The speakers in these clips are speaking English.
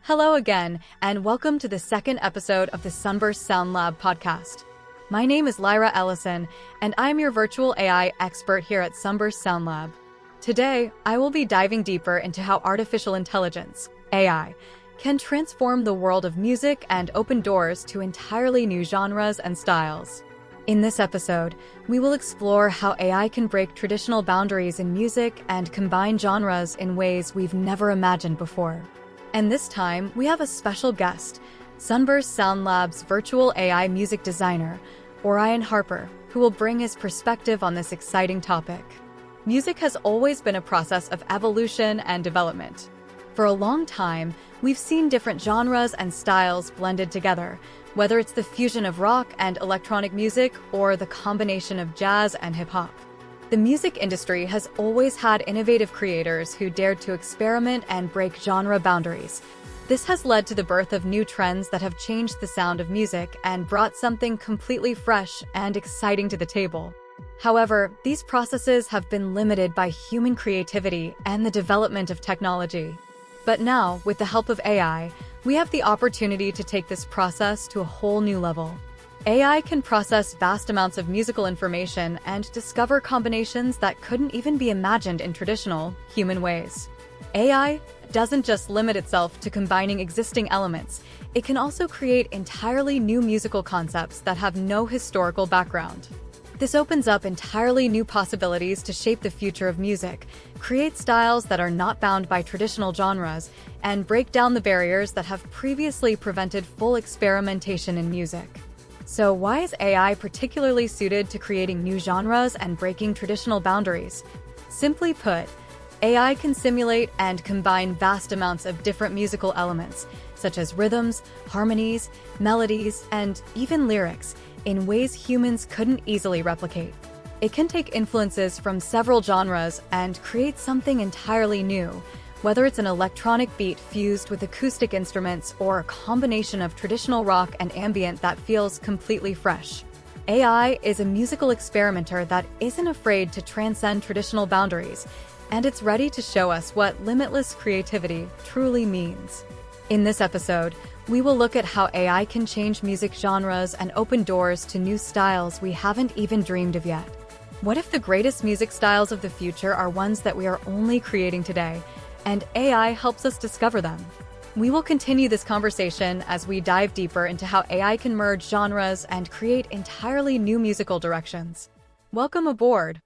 Hello again, and welcome to the second episode of the Sunburst SoundLab podcast. My name is Lyra Ellison, and I'm your virtual AI expert here at Sunburst SoundLab. Today, I will be diving deeper into how artificial intelligence, AI, can transform the world of music and open doors to entirely new genres and styles. In this episode, we will explore how AI can break traditional boundaries in music and combine genres in ways we've never imagined before. And this time, we have a special guest, Sunburst SoundLab's virtual AI music designer, Orion Harper, who will bring his perspective on this exciting topic. Music has always been a process of evolution and development. For a long time, we've seen different genres and styles blended together, whether it's the fusion of rock and electronic music or the combination of jazz and hip-hop. The music industry has always had innovative creators who dared to experiment and break genre boundaries. This has led to the birth of new trends that have changed the sound of music and brought something completely fresh and exciting to the table. However, these processes have been limited by human creativity and the development of technology. But now, with the help of AI, we have the opportunity to take this process to a whole new level. AI can process vast amounts of musical information and discover combinations that couldn't even be imagined in traditional, human ways. AI doesn't just limit itself to combining existing elements, it can also create entirely new musical concepts that have no historical background. This opens up entirely new possibilities to shape the future of music, create styles that are not bound by traditional genres, and break down the barriers that have previously prevented full experimentation in music. So why is AI particularly suited to creating new genres and breaking traditional boundaries? Simply put, AI can simulate and combine vast amounts of different musical elements, such as rhythms, harmonies, melodies, and even lyrics, in ways humans couldn't easily replicate. It can take influences from several genres and create something entirely new, whether it's an electronic beat fused with acoustic instruments or a combination of traditional rock and ambient that feels completely fresh. AI is a musical experimenter that isn't afraid to transcend traditional boundaries, and it's ready to show us what limitless creativity truly means. In this episode, we will look at how AI can change music genres and open doors to new styles we haven't even dreamed of yet. What if the greatest music styles of the future are ones that we are only creating today, and AI helps us discover them? We will continue this conversation as we dive deeper into how AI can merge genres and create entirely new musical directions. Welcome aboard!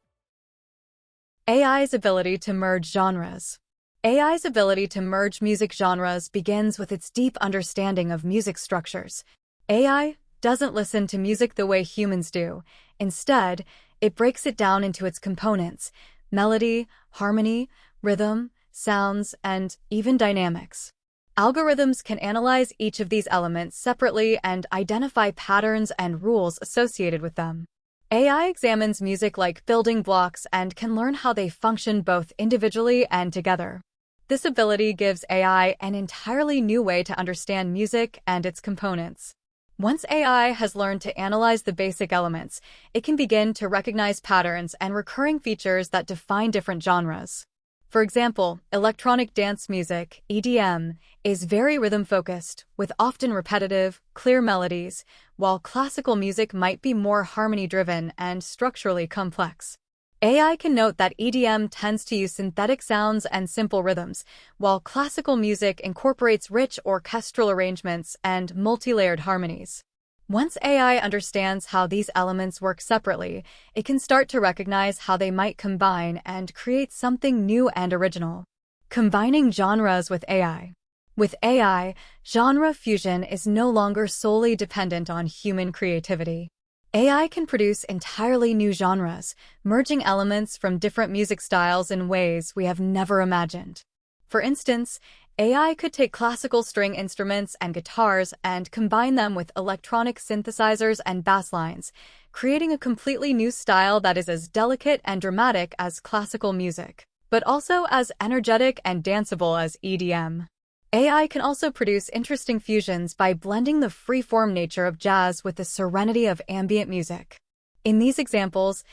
AI's ability to merge genres. AI's ability to merge music genres begins with its deep understanding of music structures. AI doesn't listen to music the way humans do. Instead, it breaks it down into its components: melody, harmony, rhythm, sounds, and even dynamics. Algorithms can analyze each of these elements separately and identify patterns and rules associated with them. AI examines music like building blocks and can learn how they function both individually and together. This ability gives AI an entirely new way to understand music and its components. Once AI has learned to analyze the basic elements, it can begin to recognize patterns and recurring features that define different genres. For example, electronic dance music, EDM, is very rhythm-focused, with often repetitive, clear melodies, while classical music might be more harmony-driven and structurally complex. AI can note that EDM tends to use synthetic sounds and simple rhythms, while classical music incorporates rich orchestral arrangements and multi-layered harmonies. Once AI understands how these elements work separately, it can start to recognize how they might combine and create something new and original. Combining genres with AI. With AI, genre fusion is no longer solely dependent on human creativity. AI can produce entirely new genres, merging elements from different music styles in ways we have never imagined. For instance, AI could take classical string instruments and guitars and combine them with electronic synthesizers and bass lines, creating a completely new style that is as delicate and dramatic as classical music, but also as energetic and danceable as EDM. AI can also produce interesting fusions by blending the free-form nature of jazz with the serenity of ambient music. In these examples,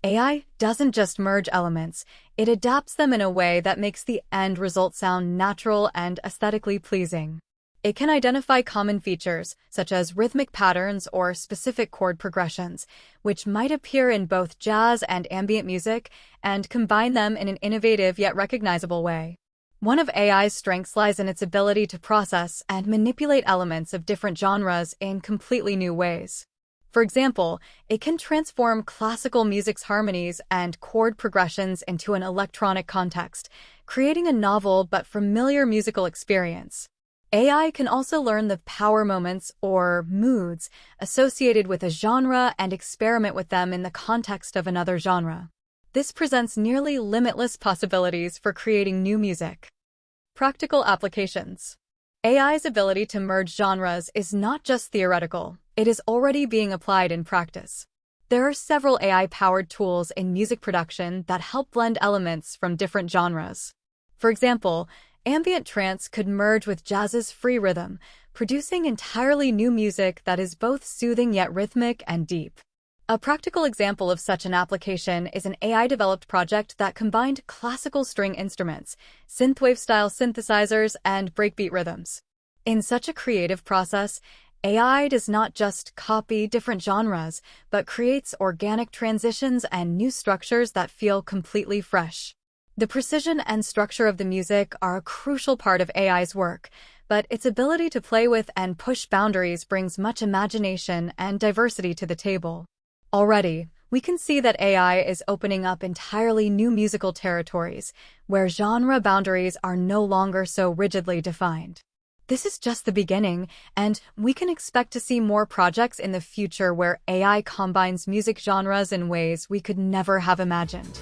AI doesn't just merge elements, it adapts them in a way that makes the end result sound natural and aesthetically pleasing. It can identify common features, such as rhythmic patterns or specific chord progressions, which might appear in both jazz and ambient music, and combine them in an innovative yet recognizable way. One of AI's strengths lies in its ability to process and manipulate elements of different genres in completely new ways. For example, it can transform classical music's harmonies and chord progressions into an electronic context, creating a novel but familiar musical experience. AI can also learn the power moments or moods associated with a genre and experiment with them in the context of another genre. This presents nearly limitless possibilities for creating new music. Practical applications. AI's ability to merge genres is not just theoretical, it is already being applied in practice. There are several AI-powered tools in music production that help blend elements from different genres. For example, ambient trance could merge with jazz's free rhythm, producing entirely new music that is both soothing yet rhythmic and deep. A practical example of such an application is an AI-developed project that combined classical string instruments, synthwave-style synthesizers, and breakbeat rhythms. In such a creative process, AI does not just copy different genres, but creates organic transitions and new structures that feel completely fresh. The precision and structure of the music are a crucial part of AI's work, but its ability to play with and push boundaries brings much imagination and diversity to the table. Already, we can see that AI is opening up entirely new musical territories, where genre boundaries are no longer so rigidly defined. This is just the beginning, and we can expect to see more projects in the future where AI combines music genres in ways we could never have imagined.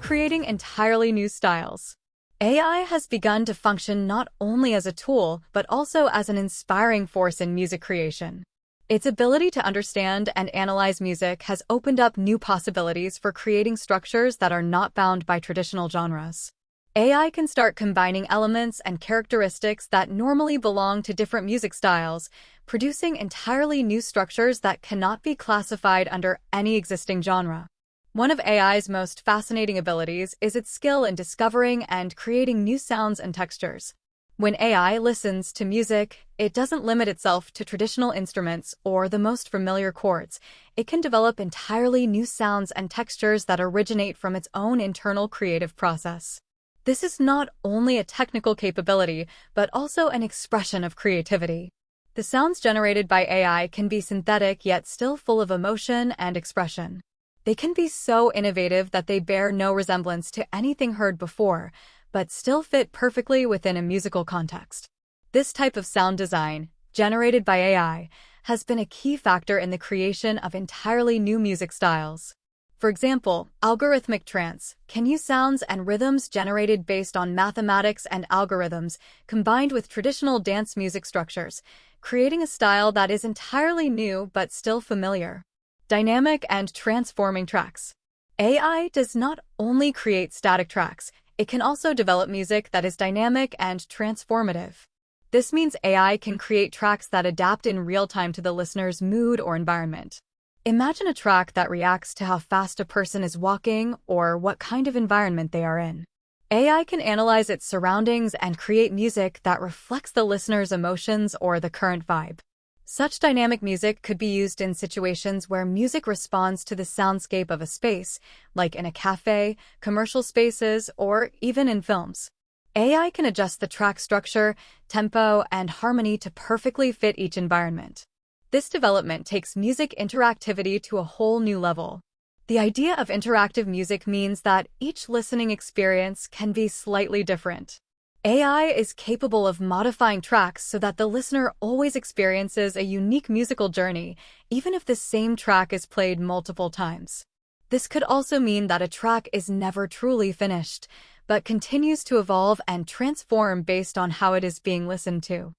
Creating entirely new styles. AI has begun to function not only as a tool, but also as an inspiring force in music creation. Its ability to understand and analyze music has opened up new possibilities for creating structures that are not bound by traditional genres. AI can start combining elements and characteristics that normally belong to different music styles, producing entirely new structures that cannot be classified under any existing genre. One of AI's most fascinating abilities is its skill in discovering and creating new sounds and textures. When AI listens to music, it doesn't limit itself to traditional instruments or the most familiar chords. It can develop entirely new sounds and textures that originate from its own internal creative process. This is not only a technical capability, but also an expression of creativity. The sounds generated by AI can be synthetic yet still full of emotion and expression. They can be so innovative that they bear no resemblance to anything heard before, but still fit perfectly within a musical context. This type of sound design, generated by AI, has been a key factor in the creation of entirely new music styles. For example, algorithmic trance can use sounds and rhythms generated based on mathematics and algorithms combined with traditional dance music structures, creating a style that is entirely new but still familiar. Dynamic and transforming tracks. AI does not only create static tracks, it can also develop music that is dynamic and transformative. This means AI can create tracks that adapt in real time to the listener's mood or environment. Imagine a track that reacts to how fast a person is walking or what kind of environment they are in. AI can analyze its surroundings and create music that reflects the listener's emotions or the current vibe. Such dynamic music could be used in situations where music responds to the soundscape of a space, like in a cafe, commercial spaces, or even in films. AI can adjust the track structure, tempo, and harmony to perfectly fit each environment. This development takes music interactivity to a whole new level. The idea of interactive music means that each listening experience can be slightly different. AI is capable of modifying tracks so that the listener always experiences a unique musical journey, even if the same track is played multiple times. This could also mean that a track is never truly finished, but continues to evolve and transform based on how it is being listened to.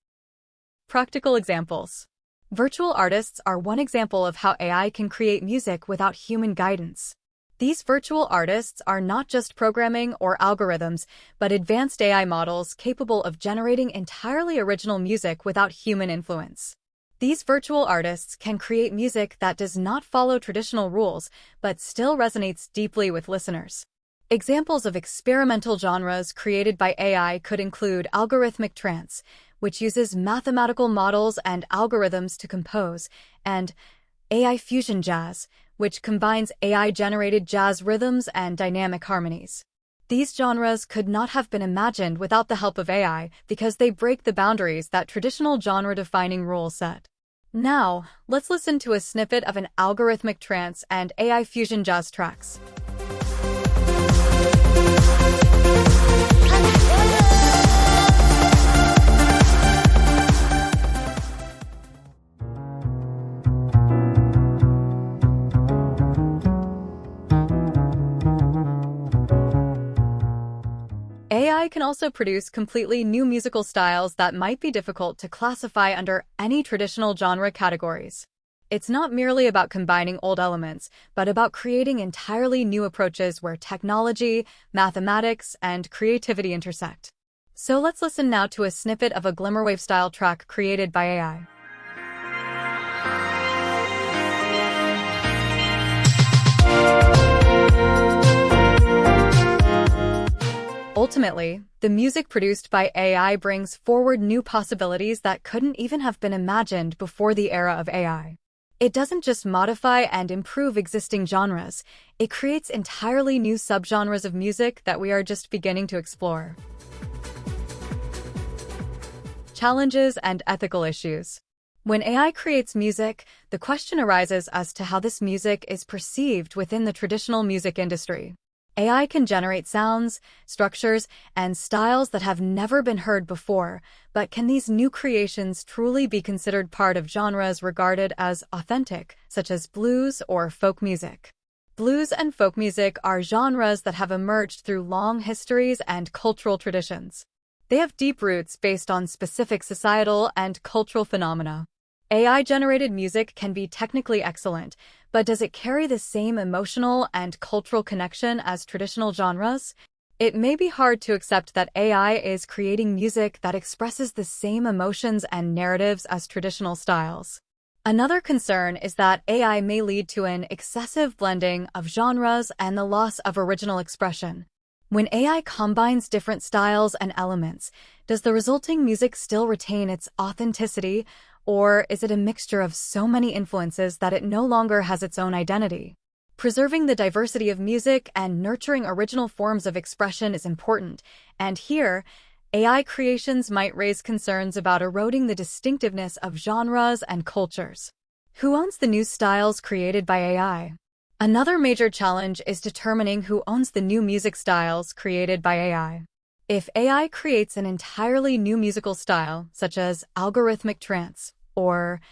Practical examples. Virtual artists are one example of how AI can create music without human guidance. These virtual artists are not just programming or algorithms, but advanced AI models capable of generating entirely original music without human influence. These virtual artists can create music that does not follow traditional rules, but still resonates deeply with listeners. Examples of experimental genres created by AI could include algorithmic trance, which uses mathematical models and algorithms to compose, and AI fusion jazz, which combines AI-generated jazz rhythms and dynamic harmonies. These genres could not have been imagined without the help of AI because they break the boundaries that traditional genre-defining rules set. Now, let's listen to a snippet of an algorithmic trance and AI fusion jazz tracks. AI can also produce completely new musical styles that might be difficult to classify under any traditional genre categories. It's not merely about combining old elements, but about creating entirely new approaches where technology, mathematics, and creativity intersect. So let's listen now to a snippet of a glimmerwave-style track created by AI. Ultimately, the music produced by AI brings forward new possibilities that couldn't even have been imagined before the era of AI. It doesn't just modify and improve existing genres, it creates entirely new subgenres of music that we are just beginning to explore. Challenges and ethical issues. When AI creates music, the question arises as to how this music is perceived within the traditional music industry. AI can generate sounds, structures, and styles that have never been heard before, but can these new creations truly be considered part of genres regarded as authentic, such as blues or folk music? Blues and folk music are genres that have emerged through long histories and cultural traditions. They have deep roots based on specific societal and cultural phenomena. AI-generated music can be technically excellent, but does it carry the same emotional and cultural connection as traditional genres? It may be hard to accept that AI is creating music that expresses the same emotions and narratives as traditional styles. Another concern is that AI may lead to an excessive blending of genres and the loss of original expression. When AI combines different styles and elements, does the resulting music still retain its authenticity, or is it a mixture of so many influences that it no longer has its own identity? Preserving the diversity of music and nurturing original forms of expression is important, and here, AI creations might raise concerns about eroding the distinctiveness of genres and cultures. Who owns the new styles created by AI? Another major challenge is determining who owns the new music styles created by AI. If AI creates an entirely new musical style, such as algorithmic trance or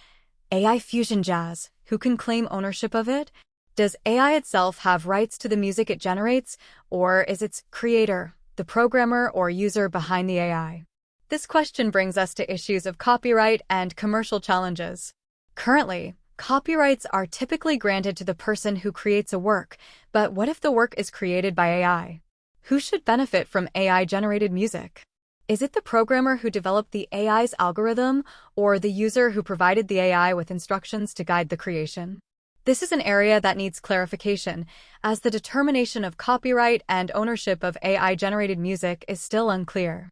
AI fusion jazz, who can claim ownership of it? Does AI itself have rights to the music it generates, or is its creator, the programmer or user behind the AI? This question brings us to issues of copyright and commercial challenges. Currently, copyrights are typically granted to the person who creates a work, but what if the work is created by AI? Who should benefit from AI-generated music? Is it the programmer who developed the AI's algorithm, or the user who provided the AI with instructions to guide the creation? This is an area that needs clarification, as the determination of copyright and ownership of AI-generated music is still unclear.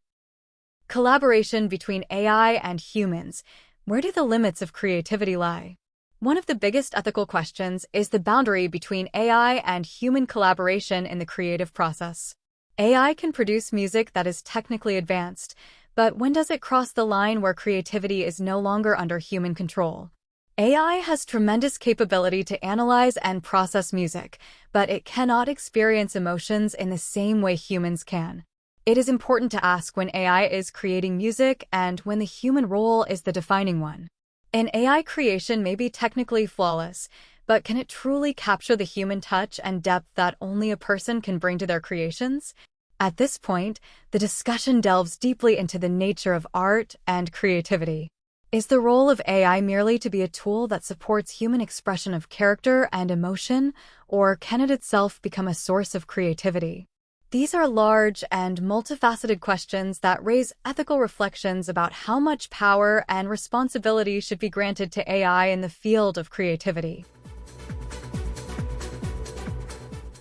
Collaboration between AI and humans. Where do the limits of creativity lie? One of the biggest ethical questions is the boundary between AI and human collaboration in the creative process. AI can produce music that is technically advanced, but when does it cross the line where creativity is no longer under human control? AI has tremendous capability to analyze and process music, but it cannot experience emotions in the same way humans can. It is important to ask when AI is creating music and when the human role is the defining one. An AI creation may be technically flawless, but can it truly capture the human touch and depth that only a person can bring to their creations? At this point, the discussion delves deeply into the nature of art and creativity. Is the role of AI merely to be a tool that supports human expression of character and emotion, or can it itself become a source of creativity? These are large and multifaceted questions that raise ethical reflections about how much power and responsibility should be granted to AI in the field of creativity.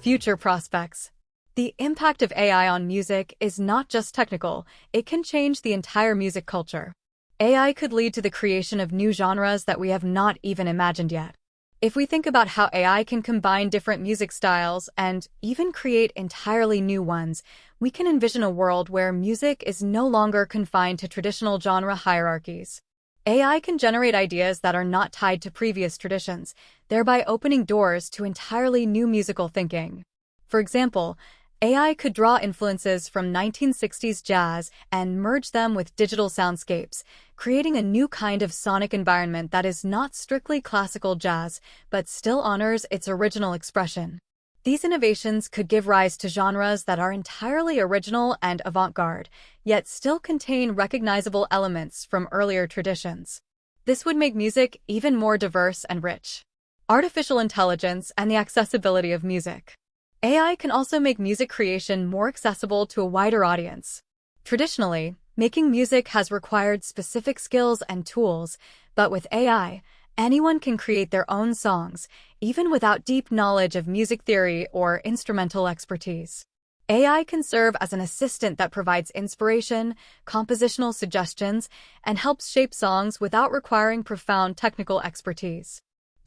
Future prospects. The impact of AI on music is not just technical, it can change the entire music culture. AI could lead to the creation of new genres that we have not even imagined yet. If we think about how AI can combine different music styles and even create entirely new ones, we can envision a world where music is no longer confined to traditional genre hierarchies. AI can generate ideas that are not tied to previous traditions, thereby opening doors to entirely new musical thinking. For example, AI could draw influences from 1960s jazz and merge them with digital soundscapes, creating a new kind of sonic environment that is not strictly classical jazz, but still honors its original expression. These innovations could give rise to genres that are entirely original and avant-garde, yet still contain recognizable elements from earlier traditions. This would make music even more diverse and rich. Artificial intelligence and the accessibility of music. AI can also make music creation more accessible to a wider audience. Traditionally, making music has required specific skills and tools, but with AI, anyone can create their own songs, even without deep knowledge of music theory or instrumental expertise. AI can serve as an assistant that provides inspiration, compositional suggestions, and helps shape songs without requiring profound technical expertise.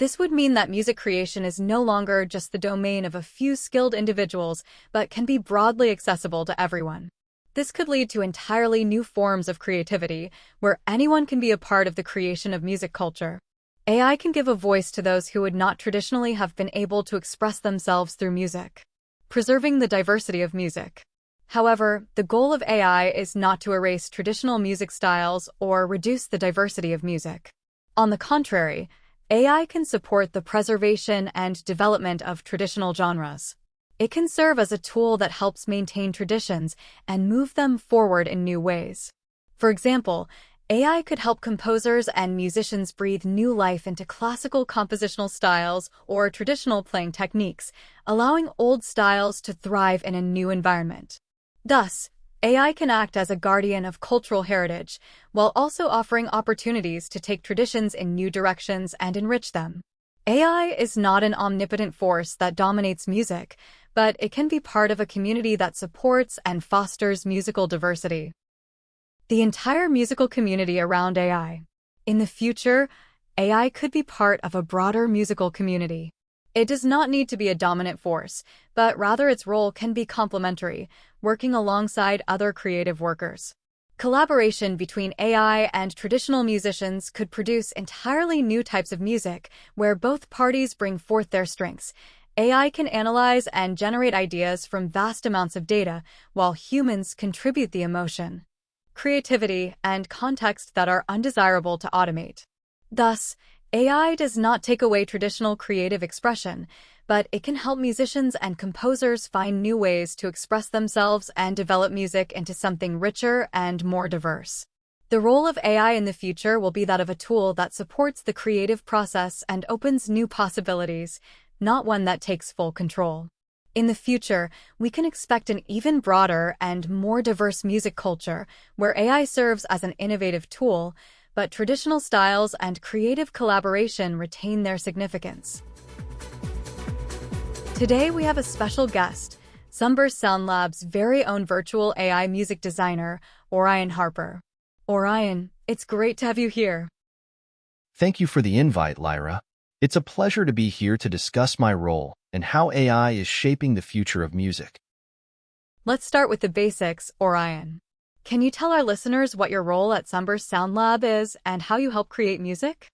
This would mean that music creation is no longer just the domain of a few skilled individuals, but can be broadly accessible to everyone. This could lead to entirely new forms of creativity, where anyone can be a part of the creation of music culture. AI can give a voice to those who would not traditionally have been able to express themselves through music, preserving the diversity of music. However, the goal of AI is not to erase traditional music styles or reduce the diversity of music. On the contrary, AI can support the preservation and development of traditional genres. It can serve as a tool that helps maintain traditions and move them forward in new ways. For example, AI could help composers and musicians breathe new life into classical compositional styles or traditional playing techniques, allowing old styles to thrive in a new environment. Thus, AI can act as a guardian of cultural heritage, while also offering opportunities to take traditions in new directions and enrich them. AI is not an omnipotent force that dominates music, but it can be part of a community that supports and fosters musical diversity. The entire musical community around AI. In the future, AI could be part of a broader musical community. It does not need to be a dominant force, but rather its role can be complementary, working alongside other creative workers. Collaboration between AI and traditional musicians could produce entirely new types of music, where both parties bring forth their strengths. AI can analyze and generate ideas from vast amounts of data, while humans contribute the emotion, creativity, and context that are undesirable to automate. Thus, AI does not take away traditional creative expression, but it can help musicians and composers find new ways to express themselves and develop music into something richer and more diverse. The role of AI in the future will be that of a tool that supports the creative process and opens new possibilities, not one that takes full control. In the future, we can expect an even broader and more diverse music culture, where AI serves as an innovative tool, but traditional styles and creative collaboration retain their significance. Today we have a special guest, Sunburst SoundLab's very own virtual AI music designer, Orion Harper. Orion, it's great to have you here. Thank you for the invite, Lyra. It's a pleasure to be here to discuss my role and how AI is shaping the future of music. Let's start with the basics, Orion. Can you tell our listeners what your role at Sunburst SoundLab is and how you help create music?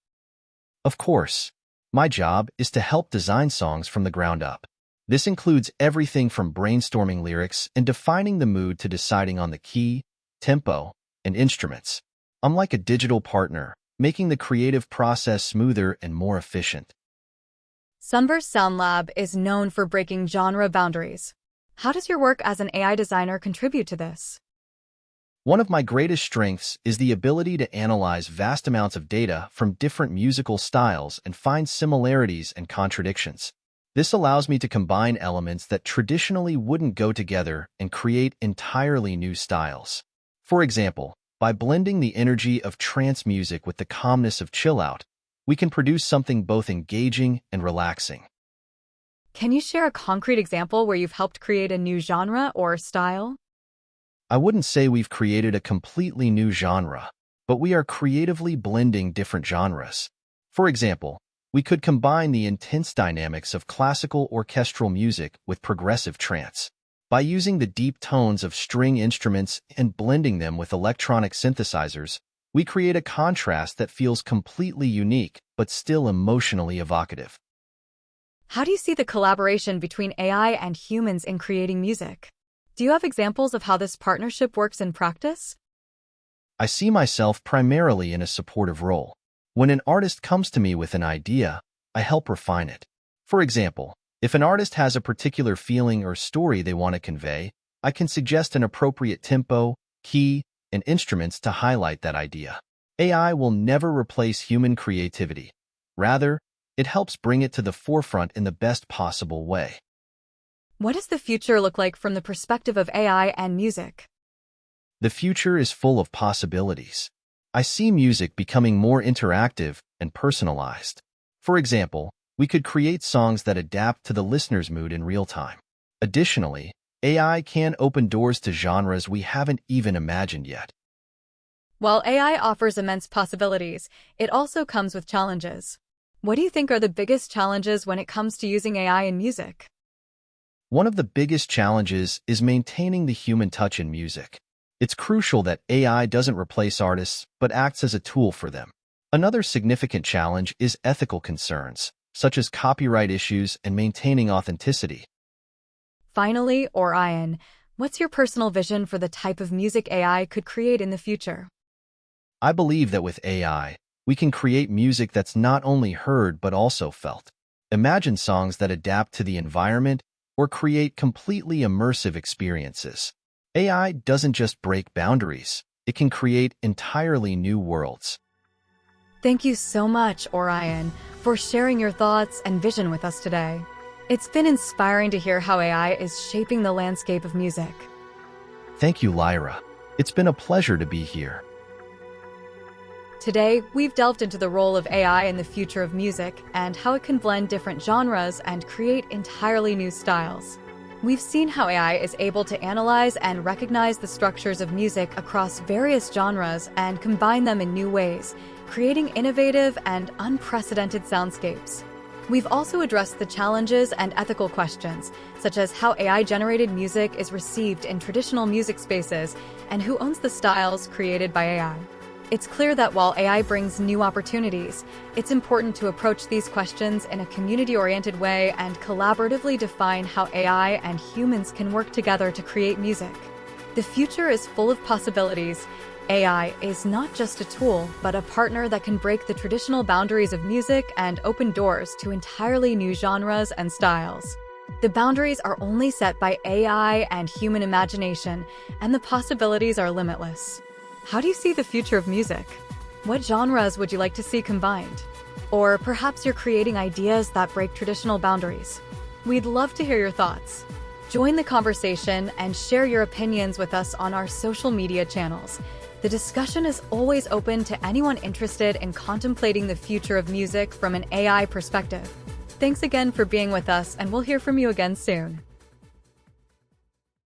Of course. My job is to help design songs from the ground up. This includes everything from brainstorming lyrics and defining the mood to deciding on the key, tempo, and instruments. I'm like a digital partner, making the creative process smoother and more efficient. Sunburst SoundLab is known for breaking genre boundaries. How does your work as an AI designer contribute to this? One of my greatest strengths is the ability to analyze vast amounts of data from different musical styles and find similarities and contradictions. This allows me to combine elements that traditionally wouldn't go together and create entirely new styles. For example, by blending the energy of trance music with the calmness of chill out, we can produce something both engaging and relaxing. Can you share a concrete example where you've helped create a new genre or style? I wouldn't say we've created a completely new genre, but we are creatively blending different genres. For example, we could combine the intense dynamics of classical orchestral music with progressive trance. By using the deep tones of string instruments and blending them with electronic synthesizers, we create a contrast that feels completely unique but still emotionally evocative. How do you see the collaboration between AI and humans in creating music? Do you have examples of how this partnership works in practice? I see myself primarily in a supportive role. When an artist comes to me with an idea, I help refine it. For example, if an artist has a particular feeling or story they want to convey, I can suggest an appropriate tempo, key, and instruments to highlight that idea. AI will never replace human creativity. Rather, it helps bring it to the forefront in the best possible way. What does the future look like from the perspective of AI and music? The future is full of possibilities. I see music becoming more interactive and personalized. For example, we could create songs that adapt to the listener's mood in real time. Additionally, AI can open doors to genres we haven't even imagined yet. While AI offers immense possibilities, it also comes with challenges. What do you think are the biggest challenges when it comes to using AI in music? One of the biggest challenges is maintaining the human touch in music. It's crucial that AI doesn't replace artists, but acts as a tool for them. Another significant challenge is ethical concerns, such as copyright issues and maintaining authenticity. Finally, Orion, what's your personal vision for the type of music AI could create in the future? I believe that with AI, we can create music that's not only heard but also felt. Imagine songs that adapt to the environment or create completely immersive experiences. AI doesn't just break boundaries, it can create entirely new worlds. Thank you so much, Orion, for sharing your thoughts and vision with us today. It's been inspiring to hear how AI is shaping the landscape of music. Thank you, Lyra. It's been a pleasure to be here. Today, we've delved into the role of AI in the future of music and how it can blend different genres and create entirely new styles. We've seen how AI is able to analyze and recognize the structures of music across various genres and combine them in new ways, creating innovative and unprecedented soundscapes. We've also addressed the challenges and ethical questions, such as how AI-generated music is received in traditional music spaces and who owns the styles created by AI. It's clear that while AI brings new opportunities, it's important to approach these questions in a community-oriented way and collaboratively define how AI and humans can work together to create music. The future is full of possibilities. AI is not just a tool, but a partner that can break the traditional boundaries of music and open doors to entirely new genres and styles. The boundaries are only set by AI and human imagination, and the possibilities are limitless. How do you see the future of music? What genres would you like to see combined? Or perhaps you're creating ideas that break traditional boundaries. We'd love to hear your thoughts. Join the conversation and share your opinions with us on our social media channels. The discussion is always open to anyone interested in contemplating the future of music from an AI perspective. Thanks again for being with us, and we'll hear from you again soon.